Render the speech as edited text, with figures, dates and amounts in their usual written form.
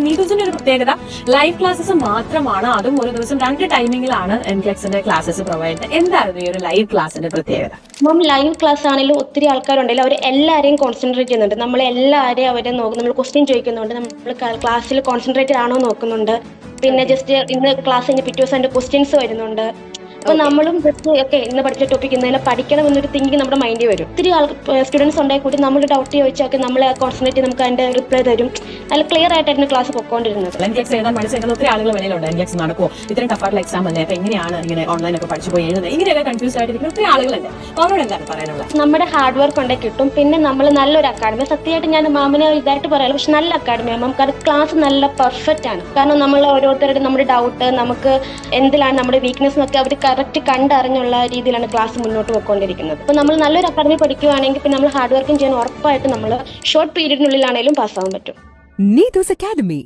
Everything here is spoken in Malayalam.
നീതുസിന്റെ ഒരു പ്രത്യേകത ലൈവ് ക്ലാസ്സസ് മാത്രമാണ്, അതും ഒരു ദിവസം 2 ടൈമിംഗിലാണ് NCLEXന്റെ ക്ലാസ്സസ് പ്രൊവൈഡ് ചെയ്യുന്നത്. എന്തായിരുന്നു ഈ ഒരു ലൈവ് ക്ലാസ്സിന്റെ പ്രത്യേകത? മാം, ലൈവ് ക്ലാസ് ആണെങ്കിലും ഒത്തിരി ആൾക്കാരുണ്ടെങ്കിലും അവർ എല്ലാവരെയും കോൺസെൻട്രേറ്റ് ചെയ്യുന്നുണ്ട്. നമ്മൾ എല്ലാവരെയും അവരെ നോക്കും, നമ്മൾ ക്വസ്റ്റ്യൻ ചോദിക്കുന്നുണ്ട്, നമ്മൾ ക്ലാസ്സിൽ കോൺസെൻട്രേറ്റഡ് ആണോ നോക്കുന്നുണ്ട്. പിന്നെ ജസ്റ്റ് ഇന്ന് ക്ലാസ് കഴിഞ്ഞ് പിറ്റേ ദിവസം അതിന്റെ ക്വസ്റ്റ്യൻസ് വരുന്നുണ്ട്. അപ്പൊ നമ്മളും ജസ്റ്റ് ഒക്കെ ഇന്ന് പഠിച്ച ടോപ്പിക് ഇന്നലെ പഠിക്കണം എന്നൊരു തിങ്കിങ് നമ്മുടെ മൈൻഡിൽ വരും. ഒത്തിരി സ്റ്റുഡൻസ് ഉണ്ടായി കൂടി നമ്മൾ ഡൗട്ട് ചോദിച്ചാൽ നമ്മളെ കോൺസെൻട്രേറ്റ് ചെയ്ത് നമുക്ക് അതിന്റെ റിപ്ലൈ തരും. നല്ല ക്ലിയർ ആയിട്ടായിരുന്നു ക്ലാസ് പൊക്കോണ്ടിരുന്നത്. NCLEX എഴുതാൻ പഠിച്ചിരുന്ന ഒത്തിരി ആളുകൾ വെളിയിലുണ്ട്. NCLEX നടക്കുമോ, ഇത്രയും ടഫായിട്ടുള്ള എക്സാം അല്ലേ, അപ്പൊ എങ്ങനെയാണ് ഇങ്ങനെ ഓൺലൈൻ ഒക്കെ പഠിച്ചു പോയി എഴുതുന്നത്, ഇങ്ങനെയൊക്കെ കൺഫ്യൂസ് ആയിട്ടിരിക്കുന്ന ഒത്തിരി ആളുകളുണ്ട്. അപ്പൊ അവരോട് എന്താണ് പറയാനുള്ളത്? നമ്മുടെ ഹാർഡ് വർക്ക് ഉണ്ടെങ്കിൽ കിട്ടും. പിന്നെ നമ്മൾ നല്ലൊരു അക്കാഡമി, സത്യമായിട്ട് ഞാൻ മാമിനെ ഇതായിട്ട് പറയാം, പക്ഷെ നല്ല അക്കാഡമിയാണ്. നമുക്ക് ക്ലാസ് നല്ല പെർഫെക്റ്റ് ആണ്. കാരണം നമ്മൾ ഓരോരുത്തരുടെ നമ്മുടെ ഡൗട്ട്, നമുക്ക് എന്തിലാണ് നമ്മുടെ വീക്ക്നെസ് എന്നൊക്കെ അവർ കറക്റ്റ് കണ്ടറിഞ്ഞുള്ള രീതിയിലാണ് ക്ലാസ് മുന്നോട്ട് പോയിക്കൊണ്ടിരിക്കുന്നത്. അപ്പോൾ നമ്മൾ നല്ലൊരു അക്കാഡമി പഠിക്കുകയാണെങ്കിൽ പിന്നെ നമ്മൾ ഹാർഡ് വർക്കും ചെയ്യാൻ ഉറപ്പായിട്ട് നമ്മൾ ഷോർട്ട് പീരീഡിനുള്ളിലാണെങ്കിലും പാസ്സാവാൻ പറ്റും. Needus Academy.